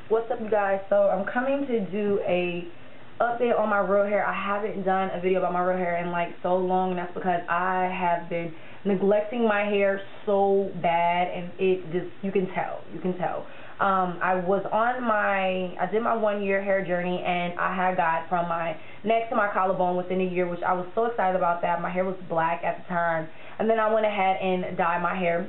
What's up, you guys? So I'm coming to do a update on my real hair. I haven't done a video about my real hair in like so long, and that's because I have been neglecting my hair so bad, and it just, you can tell. I did my 1 year hair journey, and I had got from my neck to my collarbone within a year, which I was so excited about that. My hair was black at the time, and then I went ahead and dyed my hair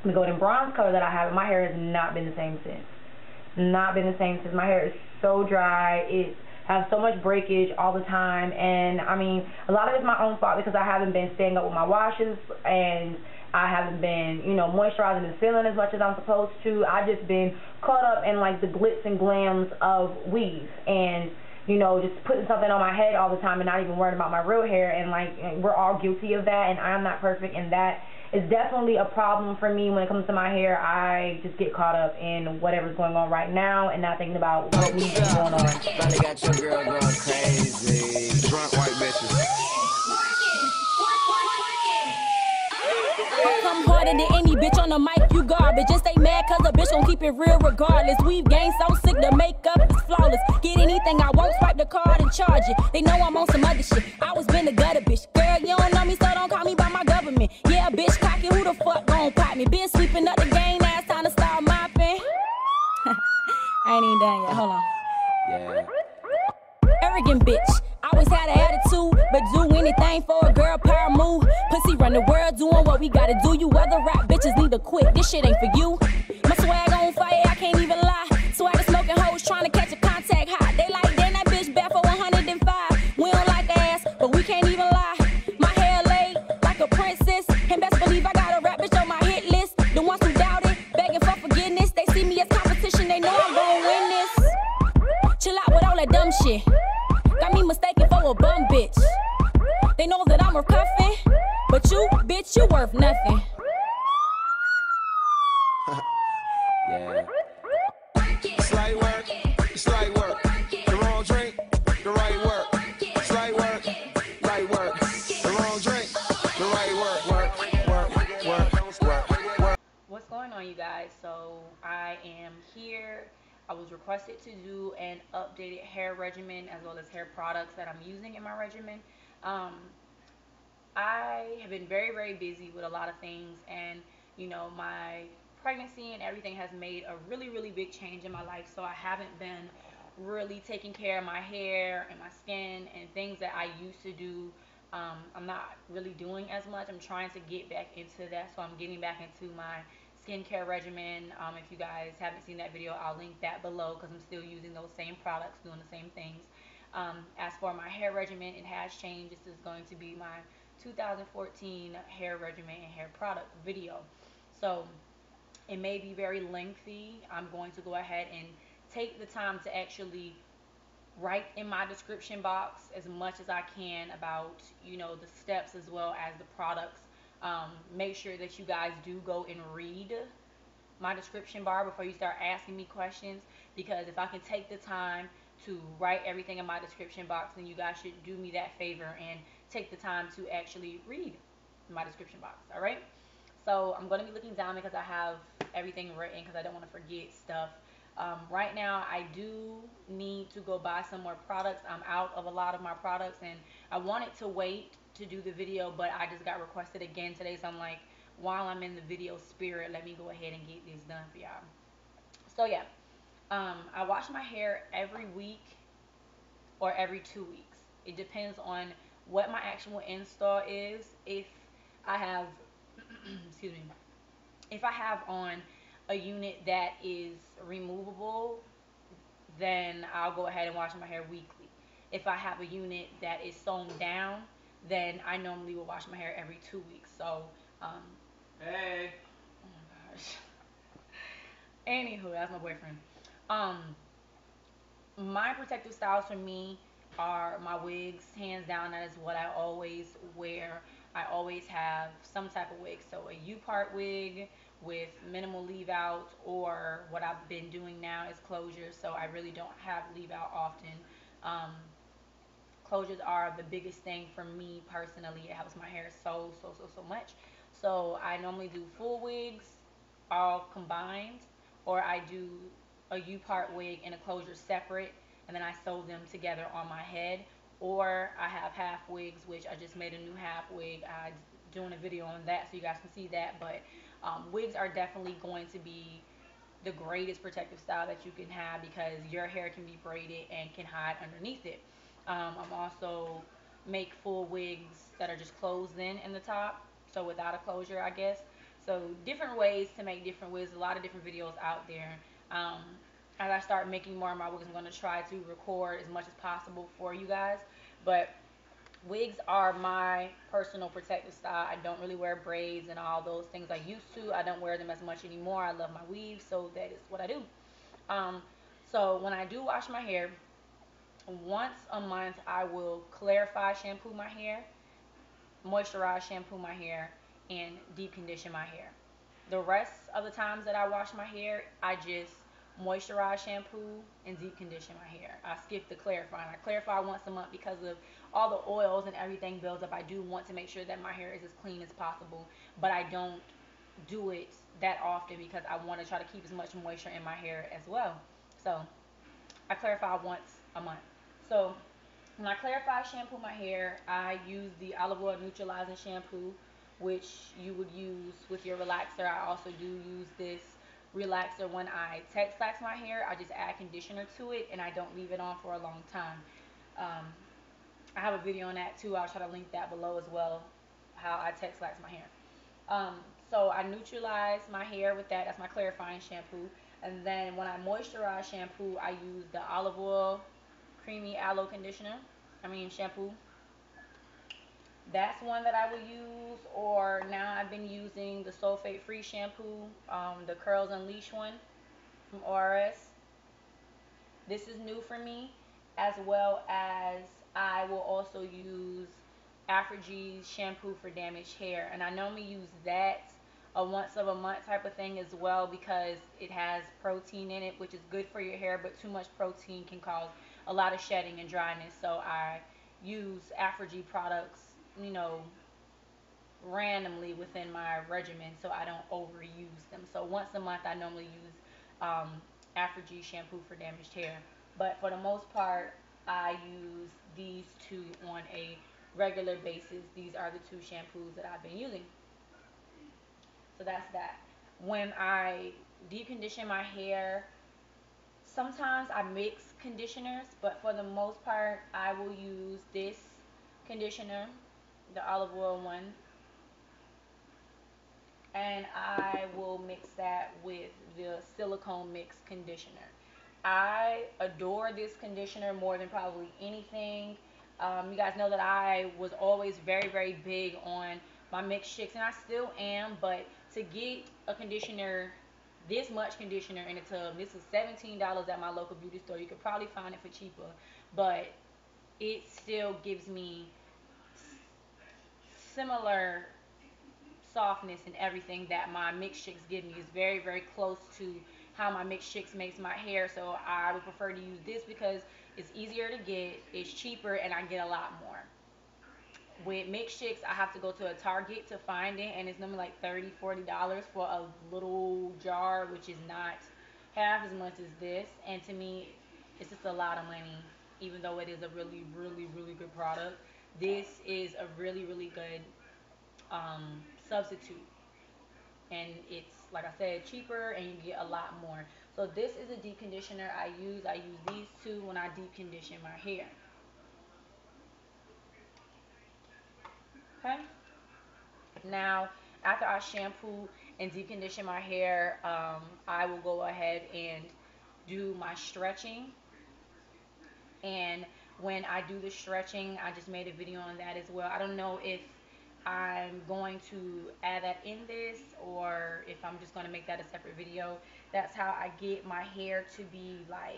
the golden bronze color that I have, and my hair has not been the same since. Not been the same since. My hair is so dry. It has so much breakage all the time, and I mean, a lot of it's my own fault because I haven't been staying up with my washes, and I haven't been, moisturizing and sealing as much as I'm supposed to. I just been caught up in like the glitz and glams of weave, and just putting something on my head all the time and not even worrying about my real hair. And like, we're all guilty of that, and I'm not perfect, and that is definitely a problem for me when it comes to my hair. I just get caught up in whatever's going on right now and not thinking about what needs to be going on. Finally got your girl going crazy. Drunk white bitches. Come harder than any bitch on the mic, you garbage. Just stay mad cause a bitch gon' keep it real regardless. We've gained so sick, the makeup is flawless. Get anything I want, swipe the card and charge it. They know I'm on some other shit. I was been a gutter bitch. Girl, you don't know me, so don't call me by my government. Yeah, bitch cocky, who the fuck gon' pop me? Been sweeping up the game, now it's time to start mopping. I ain't even done yet, hold on. Yeah. Arrogant bitch, always had an attitude, but do anything for a girl power move. Pussy run the world doing what we gotta do. You other rap bitches need to quit, this shit ain't for you. My swag on fire, I can't even lie. Swag smoking hoes trying to catch a contact high. They like, damn, that bitch bad for 105. We don't like ass, but we can't even lie. My hair laid like a princess, and best believe I got a rap bitch on my hit list. The ones who doubt it, begging for forgiveness. They see me as competition, they know I'm gonna win this. Chill out with all that dumb shit. Got me mistaken for a bum bitch. They know that I'm worth cuffing, but you, bitch, you worth nothing. Yeah. Slight work, slight work. The wrong drink, the right work. Slight work, light work. The wrong drink, the right work. What's going on, you guys? So I am here. I was requested to do an updated hair regimen as well as hair products that I'm using in my regimen. I have been very, very busy with a lot of things, and my pregnancy and everything has made a really, really big change in my life. So I haven't been really taking care of my hair and my skin and things that I used to do. I'm not really doing as much. I'm trying to get back into that, so I'm getting back into my skincare regimen. If you guys haven't seen that video, I'll link that below because I'm still using those same products, doing the same things. As for my hair regimen, it has changed. This is going to be my 2014 hair regimen and hair product video. So it may be very lengthy. I'm going to go ahead and take the time to actually write in my description box as much as I can about the steps as well as the products. Make sure that you guys do go and read my description bar before you start asking me questions, because if I can take the time to write everything in my description box, then you guys should do me that favor and take the time to actually read my description box. All right, so I'm going to be looking down because I have everything written because I don't want to forget stuff. Right now I do need to go buy some more products. I'm out of a lot of my products, and I wanted to wait to do the video, but I just got requested again today, so I'm like, while I'm in the video spirit, let me go ahead and get this done for y'all. So yeah, I wash my hair every week or every 2 weeks. It depends on what my actual install is. If I have excuse me, if I have on a unit that is removable, then I'll go ahead and wash my hair weekly. If I have a unit that is sewn down, then I normally will wash my hair every 2 weeks. So Hey. oh my gosh. Anywho, that's my boyfriend. My protective styles for me are my wigs, hands down. That is what I always wear. I always have some type of wig, so a U-part wig with minimal leave out, or what I've been doing now is closures, so I really don't have leave out often. um, Closures are the biggest thing for me personally. It helps my hair so much. So I normally do full wigs all combined, or I do a U-part wig and a closure separate, and then I sew them together on my head. Or I have half wigs, which I just made a new half wig. I doing a video on that so you guys can see that. But wigs are definitely going to be the greatest protective style that you can have because your hair can be braided and can hide underneath it. I'm also make full wigs that are just closed in the top, so without a closure, I guess. So different ways to make different wigs. A lot of different videos out there. Um, as I start making more of my wigs, I'm going to try to record as much as possible for you guys. But wigs are my personal protective style. I don't really wear braids and all those things I used to. I don't wear them as much anymore. I love my weaves, so that is what I do. Um, so when I do wash my hair, once a month I will clarify shampoo my hair, moisturize shampoo my hair, and deep condition my hair. The rest of the times that I wash my hair, I just moisturize, shampoo, and deep condition my hair. I skip the clarifying. I clarify once a month because of all the oils and everything builds up. I do want to make sure that my hair is as clean as possible, but I don't do it that often because I want to try to keep as much moisture in my hair as well. So I clarify once a month. So when I clarify shampoo my hair, I use the olive oil neutralizing shampoo, which you would use with your relaxer. I also do use this relaxer when I textlax my hair. I just add conditioner to it and I don't leave it on for a long time. Um, I have a video on that too. I'll try to link that below as well, how I textlax my hair. Um, so I neutralize my hair with that. That's my clarifying shampoo. And then when I moisturize shampoo, I use the olive oil creamy aloe conditioner. I mean shampoo. That's one that I will use. Or now I've been using the sulfate free shampoo, the Curls Unleashed one from ORS. This is new for me, as well as I will also use Afrogee's shampoo for damaged hair, and I normally use that a once of a month type of thing as well because it has protein in it, which is good for your hair, but too much protein can cause a lot of shedding and dryness. So I use Afrogee products, you know, randomly within my regimen so I don't overuse them. So once a month I normally use um, Afro-G shampoo for damaged hair. But for the most part, I use these two on a regular basis. These are the two shampoos that I've been using. So that's that. When I deep condition my hair, sometimes I mix conditioners, but for the most part, I will use this conditioner, the olive oil one, and I will mix that with the silicone mix conditioner. I adore this conditioner more than probably anything. You guys know that I was always very, very big on my mixed chicks, and I still am, but to get a conditioner, this much conditioner in a tub, this is $17 at my local beauty store. You could probably find it for cheaper, but it still gives me similar softness and everything that my mixed chicks give me. Is very, very close to how my mixed chicks makes my hair, so I would prefer to use this because it's easier to get, it's cheaper, and I get a lot more. With mixed chicks, I have to go to a Target to find it, and it's normally like $30, $40 for a little jar, which is not half as much as this. And to me, it's just a lot of money, even though it is a really, really, really good product. This is a really, really good substitute, and it's, like I said, cheaper and you get a lot more. So this is a deep conditioner I use. I use these two when I deep condition my hair. Okay. Now, after I shampoo and deep condition my hair, I will go ahead and do my stretching. And when I do the stretching, I just made a video on that as well. I don't know if I'm going to add that in this or if I'm just going to make that a separate video. That's how I get my hair to be like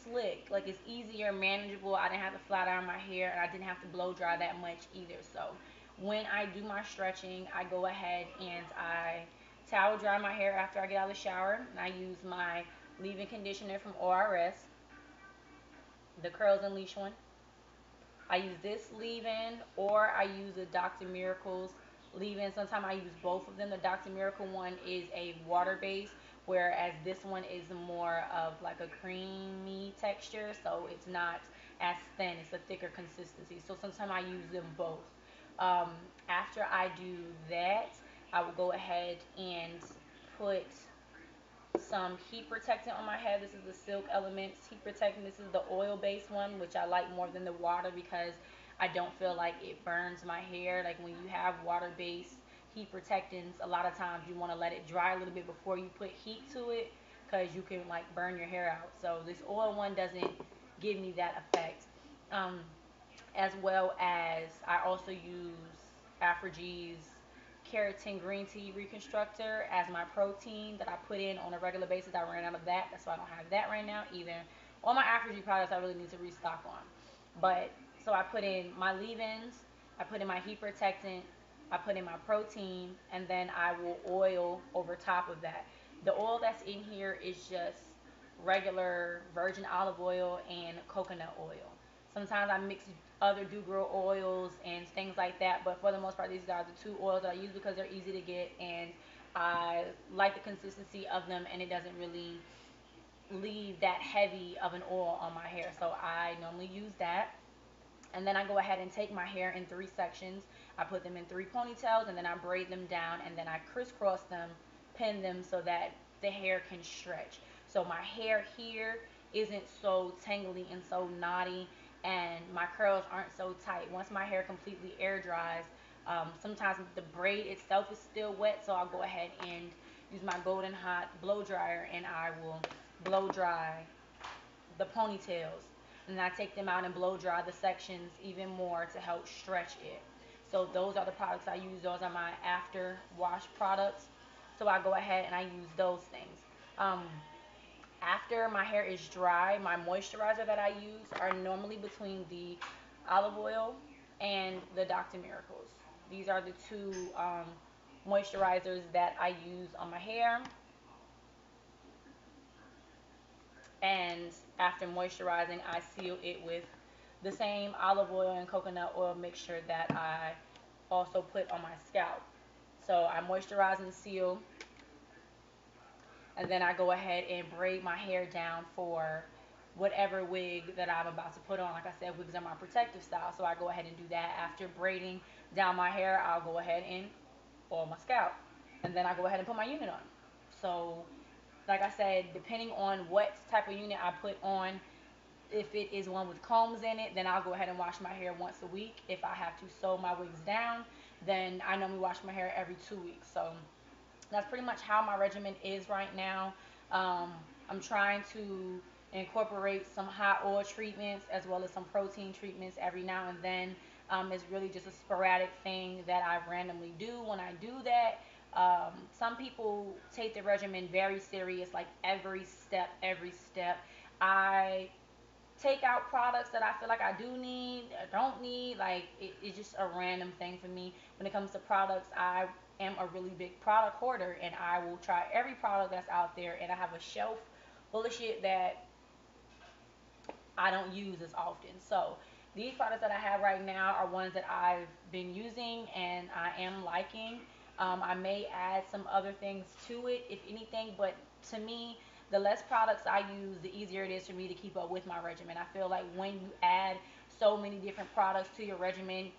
slick. Like it's easier, manageable. I didn't have to flat iron my hair and I didn't have to blow dry that much either. So when I do my stretching, I go ahead and I towel dry my hair after I get out of the shower, and I use my leave-in conditioner from ORS, the Curls Unleashed one. I use this leave-in, or I use the Dr. Miracle's leave-in. Sometimes I use both of them. The Dr. Miracle one is a water base, whereas this one is more of like a creamy texture, so it's not as thin. It's a thicker consistency. So sometimes I use them both. Um, After I do that, I will go ahead and put some heat protectant on my head. This is the Silk Elements heat protectant. This is the oil-based one, which I like more than the water because I don't feel like it burns my hair. Like when you have water-based heat protectants, a lot of times you want to let it dry a little bit before you put heat to it because you can like burn your hair out. So this oil one doesn't give me that effect. Um, as well as I also use Afrogee's keratin green tea reconstructor as my protein that I put in on a regular basis. I ran out of that, that's why I don't have that right now either. All my Afrogee products I really need to restock on. But so I put in my leave-ins, I put in my heat protectant, I put in my protein, and then I will oil over top of that. The oil that's in here is just regular virgin olive oil and coconut oil. Sometimes I mix other do-grow oils and things like that, but for the most part, these are the two oils that I use because they're easy to get and I like the consistency of them, and it doesn't really leave that heavy of an oil on my hair. So I normally use that. And then I go ahead and take my hair in three sections. I put them in three ponytails, and then I braid them down, and then I crisscross them, pin them so that the hair can stretch. So my hair here isn't so tangly and so knotty, and my curls aren't so tight. Once my hair completely air dries, sometimes the braid itself is still wet, so I'll go ahead and use my golden hot blow dryer, and I will blow dry the ponytails, and then I take them out and blow dry the sections even more to help stretch it. So those are the products I use. Those are my after wash products. So I go ahead and I use those things. Um, After my hair is dry, my moisturizer that I use are normally between the olive oil and the Dr. Miracles. These are the two moisturizers that I use on my hair. And after moisturizing, I seal it with the same olive oil and coconut oil mixture that I also put on my scalp. So I moisturize and seal, and then I go ahead and braid my hair down for whatever wig that I'm about to put on. Like I said, wigs are my protective style, so I go ahead and do that. After braiding down my hair, I'll go ahead and oil my scalp, and then I go ahead and put my unit on. So like I said, depending on what type of unit I put on, if it is one with combs in it, then I'll go ahead and wash my hair once a week. If I have to sew my wigs down, then I normally wash my hair every 2 weeks. So that's pretty much how my regimen is right now. Um, I'm trying to incorporate some hot oil treatments as well as some protein treatments every now and then. It's really just a sporadic thing that I randomly do. When I do that, some people take the regimen very serious, like every step, every step. I take out products that I feel like I do need or don't need. Like it's just a random thing for me. When it comes to products, I am a really big product hoarder, and I will try every product that's out there, and I have a shelf full of shit that I don't use as often. So these products that I have right now are ones that I've been using and I am liking. I may add some other things to it, if anything, but to me, the less products I use, the easier it is for me to keep up with my regimen. I feel like when you add so many different products to your regimen,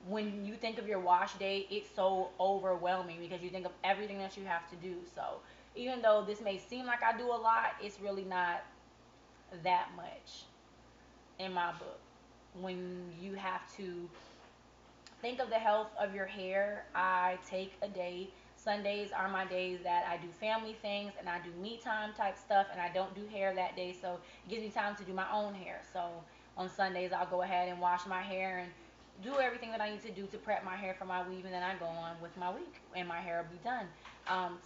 when you think of your wash day, it's so overwhelming because you think of everything that you have to do. So even though this may seem like I do a lot, it's really not that much in my book. When you have to think of the health of your hair, I take a day. Sundays are my days that I do family things and I do me time type stuff, and I don't do hair that day, so it gives me time to do my own hair. So on Sundays I'll go ahead and wash my hair and do everything that I need to do to prep my hair for my weave, and then I go on with my week and my hair will be done.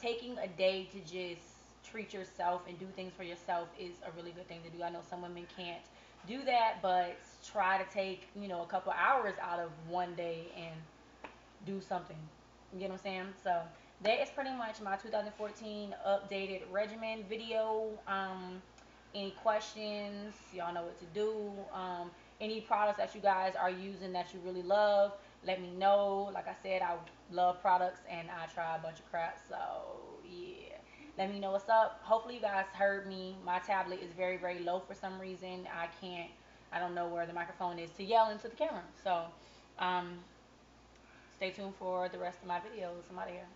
Taking a day to just treat yourself and do things for yourself is a really good thing to do. I know some women can't do that, but try to take, a couple hours out of one day and do something. You get what I'm saying? So that is pretty much my 2014 updated regimen video. Any questions? Y'all know what to do. Any products that you guys are using that you really love, let me know. Like I said, I love products and I try a bunch of crap. So yeah. Let me know what's up. Hopefully you guys heard me. My tablet is very, very low for some reason. I don't know where the microphone is to yell into the camera. So, um, stay tuned for the rest of my videos. I'm out of here.